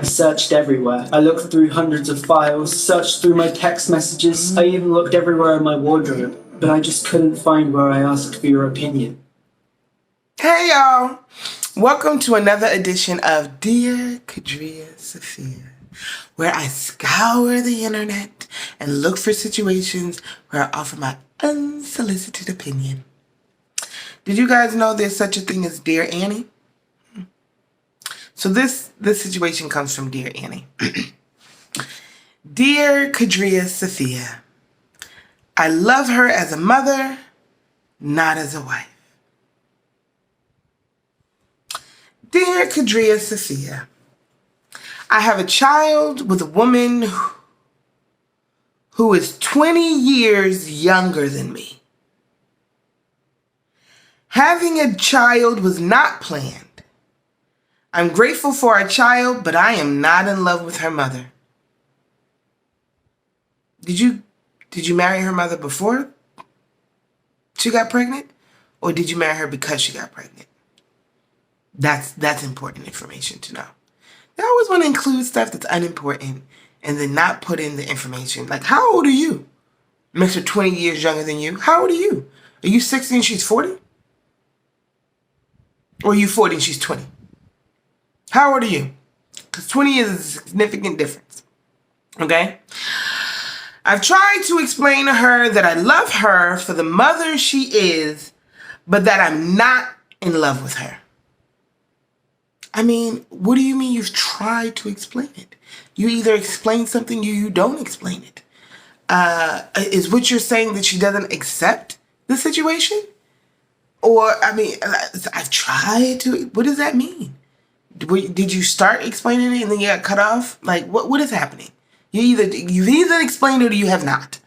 I searched everywhere. I looked through hundreds of files, searched through my text messages, I even looked everywhere in my wardrobe, but I just couldn't find where I asked for your opinion. Hey y'all! Welcome to another edition of Dear Qadriyyah Safiyyah, where I scour the internet and look for situations where I offer my unsolicited opinion. Did you guys know there's such a thing as Dear Annie? So this situation comes from Dear Annie. Dear Qadriyyah Safiyyah, I love her as a mother, not as a wife. Dear Qadriyyah Safiyyah, I have a child with a woman who is 20 years younger than me. Having a child was not planned. I'm grateful for our child, but I am not in love with her mother. Did you marry her mother before she got pregnant? Or did you marry her because she got pregnant? That's important information to know. They always want to include stuff that's unimportant and then not put in the information. Like, how old are you? Makes her 20 years younger than you. How old are you? Are you 60 and she's 40? Or are you 40 and she's 20? How old are you? Because 20 years is a significant difference. Okay? I've tried to explain to her that I love her for the mother she is, but that I'm not in love with her. I mean, what do you mean you've tried to explain it? You either explain something or you don't explain it. Is what you're saying that she doesn't accept the situation? Or, I mean, I've tried to, what does that mean? Did you start explaining it and then you got cut off? Like, what is happening? You've either explained it or you have not.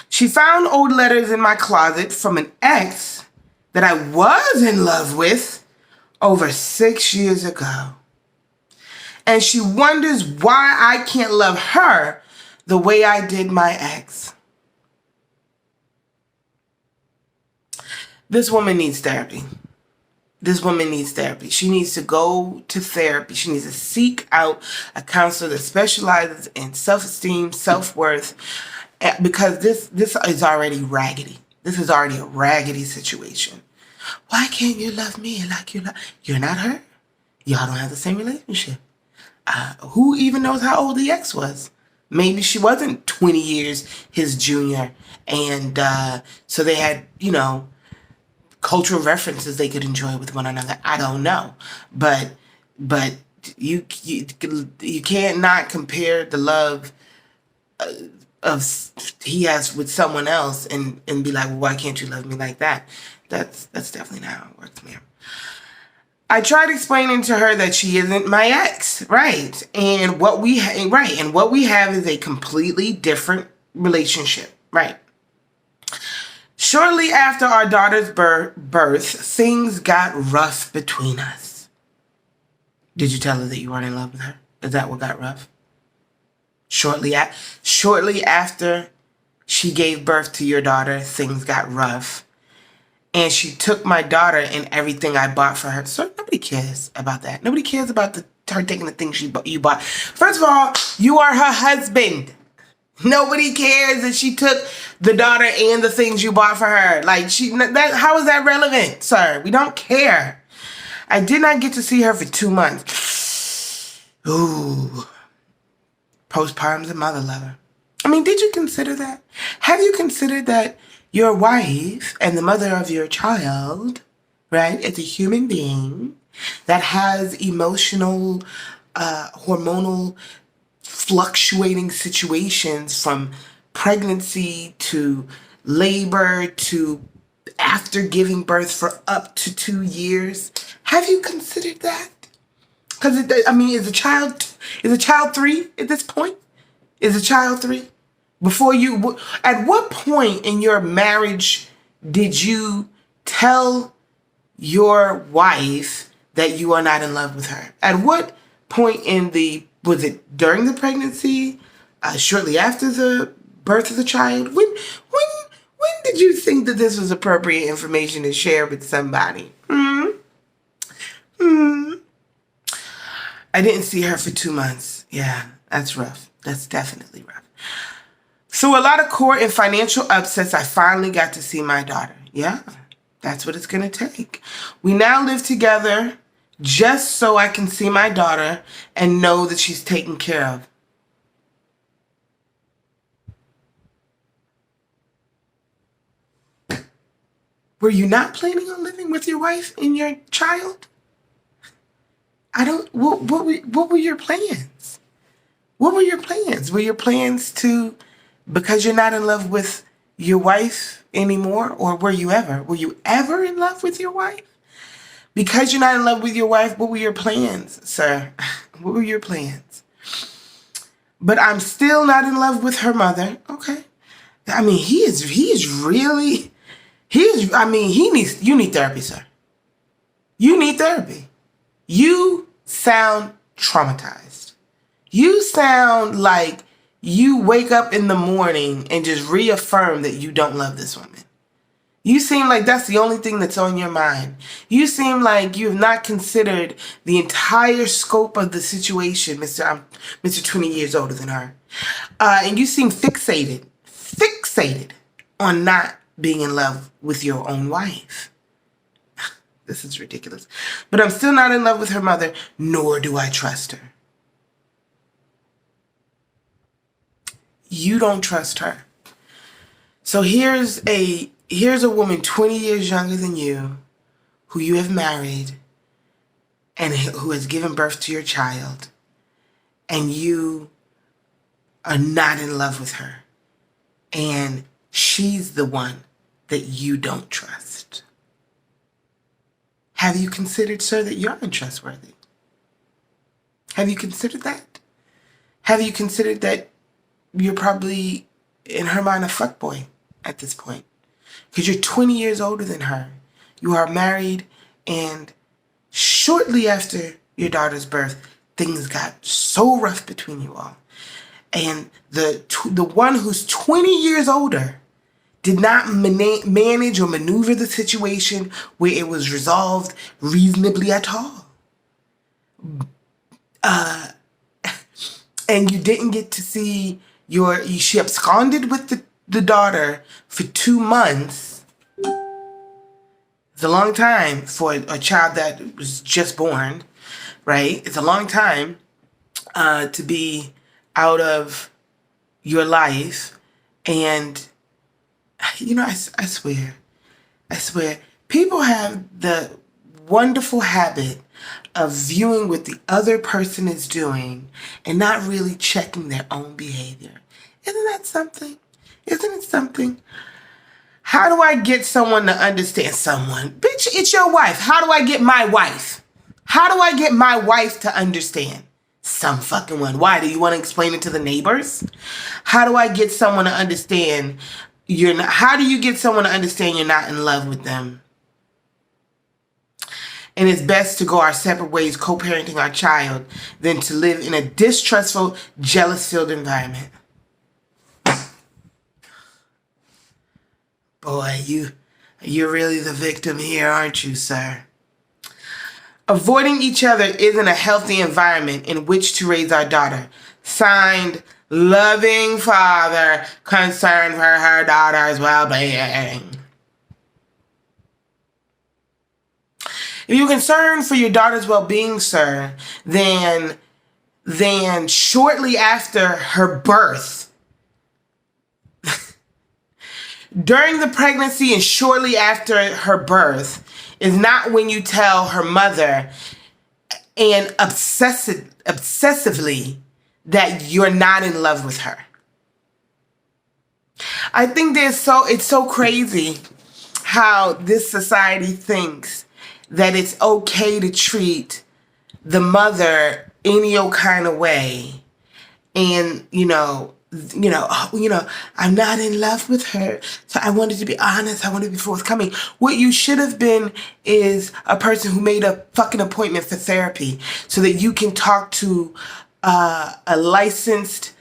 She found old letters in my closet from an ex that I was in love with over 6 years ago. And she wonders why I can't love her the way I did my ex. This woman needs therapy. This woman needs therapy. She needs to go to therapy. She needs to seek out a counselor that specializes in self-esteem, self-worth, because this is already raggedy. This is already a raggedy situation. Why can't you love me like you love? You're not her. Y'all don't have the same relationship. Who even knows how old the ex was? Maybe she wasn't 20 years his junior, and so they had, cultural references they could enjoy with one another. I don't know, but you can't not compare the love of he has with someone else and be like, well, why can't you love me like that? That's definitely not how it works, ma'am. I tried explaining to her that she isn't my ex, right? And what we have is a completely different relationship, right? Shortly after our daughter's birth, things got rough between us. Did you tell her that you weren't in love with her? Is that what got rough? Shortly after she gave birth to your daughter, things got rough. And she took my daughter and everything I bought for her. So nobody cares about that. Nobody cares about her taking the things you bought. First of all, you are her husband. Nobody cares that she took the daughter and the things you bought for her. Like, how is that relevant, sir? We don't care. I did not get to see her for 2 months. Ooh. Postpartum's a mother lover. I mean, did you consider that? Have you considered that your wife and the mother of your child, right, is a human being that has emotional, hormonal, fluctuating situations from pregnancy to labor to after giving birth for up to 2 years? Have you considered that? Because is a child 3 at this point? Is a child 3? At what point in your marriage did you tell your wife that you are not in love with her? At what point was it during the pregnancy? Shortly after the birth of the child? When did you think that this was appropriate information to share with somebody? I didn't see her for 2 months. Yeah, that's rough. That's definitely rough. Through a lot of court and financial upsets, I finally got to see my daughter. Yeah, that's what it's going to take. We now live together just so I can see my daughter and know that she's taken care of. Were you not planning on living with your wife and your child? What were your plans? What were your plans? Were your plans to, because you're not in love with your wife anymore, or were you ever? Were you ever in love with your wife? Because you're not in love with your wife, what were your plans, sir? What were your plans? But I'm still not in love with her mother. Okay. I mean, you need therapy, sir. You need therapy. You sound traumatized. You sound like you wake up in the morning and just reaffirm that you don't love this woman. You seem like that's the only thing that's on your mind. You seem like you have not considered the entire scope of the situation, Mr. I'm Mr. 20 years older than her. And you seem fixated on not being in love with your own wife. This is ridiculous. But I'm still not in love with her mother, nor do I trust her. You don't trust her. So here's a woman 20 years younger than you, who you have married, and who has given birth to your child, and you are not in love with her. And she's the one that you don't trust. Have you considered, sir, that you're untrustworthy? Have you considered that? Have you considered that you're probably, in her mind, a fuckboy at this point? Because you're 20 years older than her. You are married, and shortly after your daughter's birth, things got so rough between you all. And the one who's 20 years older did not manage or maneuver the situation where it was resolved reasonably at all. And you didn't get to see she absconded with the daughter for 2 months. It's a long time for a child that was just born, right? It's a long time to be out of your life. And I swear, people have the wonderful habit of viewing what the other person is doing and not really checking their own behavior. Isn't that something? Isn't it something? How do I get someone to understand someone? Bitch, it's your wife. How do I get my wife? How do I get my wife to understand? Some fucking one. Why? Do you want to explain it to the neighbors? How do I get someone to understand how do you get someone to understand you're not in love with them? And it's best to go our separate ways, co-parenting our child, than to live in a distrustful, jealous-filled environment. Boy, you're really the victim here, aren't you, sir? Avoiding each other isn't a healthy environment in which to raise our daughter. Signed, loving father, concerned for her daughter's well-being. If you're concerned for your daughter's well-being, sir, then shortly after her birth, during the pregnancy and shortly after her birth, is not when you tell her mother and obsessively that you're not in love with her. I think it's so crazy how this society thinks that it's okay to treat the mother any old kind of way. And, I'm not in love with her. So I wanted to be honest. I wanted to be forthcoming. What you should have been is a person who made a fucking appointment for therapy so that you can talk to a licensed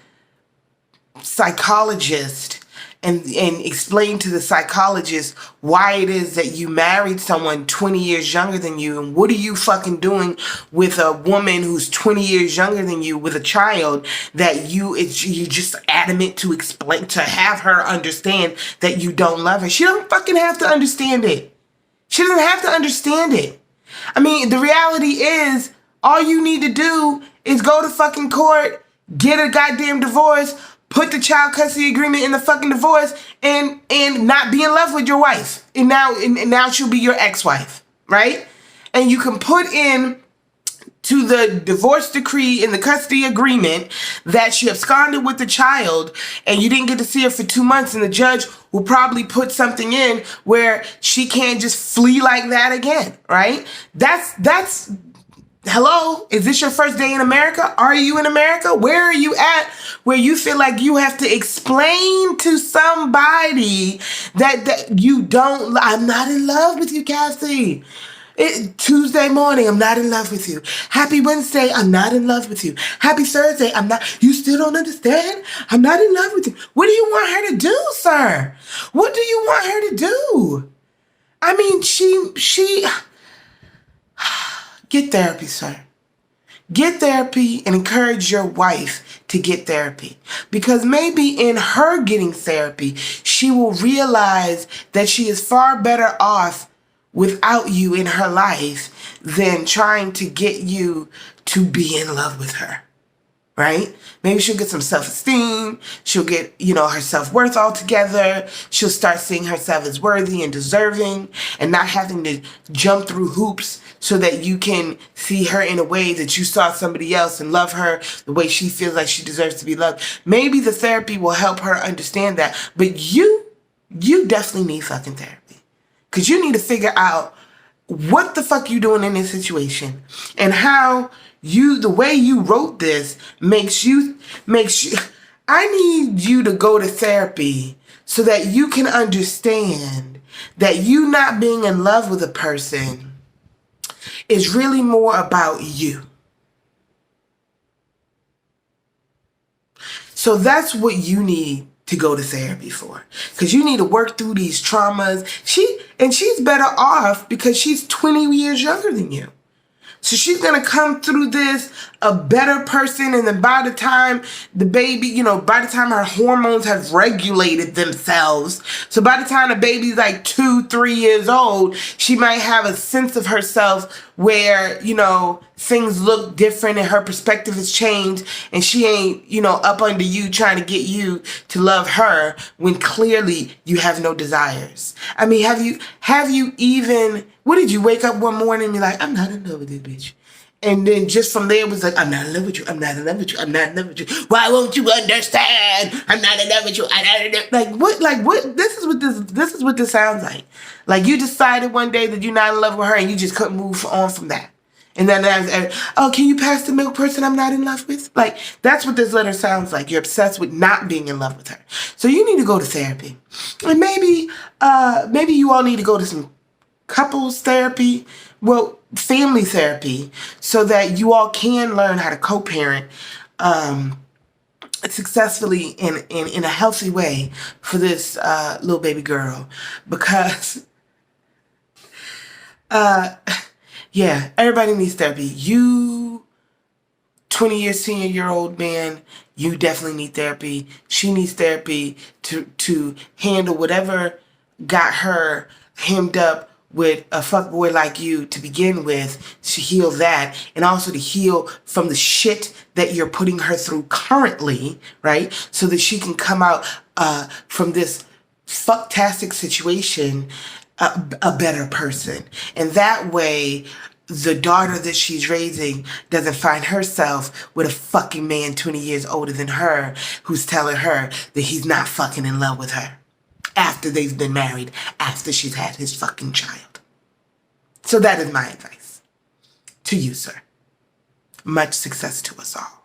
psychologist and explain to the psychologist why it is that you married someone 20 years younger than you, and what are you fucking doing with a woman who's 20 years younger than you with a child that you're just adamant to explain, to have her understand that you don't love her. She don't fucking have to understand it. She doesn't have to understand it. I mean, the reality is, all you need to do is go to fucking court, get a goddamn divorce, put the child custody agreement in the fucking divorce, and not be in love with your wife. And now she'll be your ex-wife, right? And you can put in to the divorce decree in the custody agreement that she absconded with the child and you didn't get to see her for 2 months, and the judge will probably put something in where she can't just flee like that again, right? That's hello? Is this your first day in America? Are you in America? Where are you at where you feel like you have to explain to somebody that you don't, I'm not in love with you, Cassie. Tuesday morning, I'm not in love with you. Happy Wednesday, I'm not in love with you. Happy Thursday, I'm not, you still don't understand? I'm not in love with you. What do you want her to do, sir? What do you want her to do? I mean, she get therapy, sir. Get therapy and encourage your wife to get therapy. Because maybe in her getting therapy, she will realize that she is far better off without you in her life than trying to get you to be in love with her. Right? Maybe she'll get some self-esteem. She'll get, her self-worth all together. She'll start seeing herself as worthy and deserving and not having to jump through hoops so that you can see her in a way that you saw somebody else and love her the way she feels like she deserves to be loved. Maybe the therapy will help her understand that. But you definitely need fucking therapy. Because you need to figure out what the fuck you doing in this situation and how the way you wrote this makes you, I need you to go to therapy so that you can understand that you not being in love with a person is really more about you. So that's what you need to go to therapy for. Because you need to work through these traumas. She's better off because she's 20 years younger than you. So she's going to come through this a better person, and then by the time the baby, by the time her hormones have regulated themselves, so by the time the baby's like 2-3 years old, she might have a sense of herself where, things look different and her perspective has changed, and she ain't, up under you trying to get you to love her when clearly you have no desires. I mean, have you even, what did you wake up one morning and be like, I'm not in love with this bitch? And then just from there it was like, I'm not in love with you. I'm not in love with you. I'm not in love with you. Why won't you understand? I'm not in love with you. Like what? This is what this sounds like. Like you decided one day that you're not in love with her and you just couldn't move on from that. And then, can you pass the milk person I'm not in love with? Like, that's what this letter sounds like. You're obsessed with not being in love with her. So you need to go to therapy. And maybe you all need to go to some couples therapy. Well, family therapy, so that you all can learn how to co-parent successfly in a healthy way for this little baby girl. Because yeah, everybody needs therapy. You 20-year senior-year-old man, you definitely need therapy. She needs therapy to handle whatever got her hemmed up with a fuckboy like you to begin with, to heal that, and also to heal from the shit that you're putting her through currently, right? So that she can come out from this fucktastic situation a better person. And that way, the daughter that she's raising doesn't find herself with a fucking man 20 years older than her who's telling her that he's not fucking in love with her after they've been married, after she's had his fucking child. So that is my advice to you, sir. Much success to us all.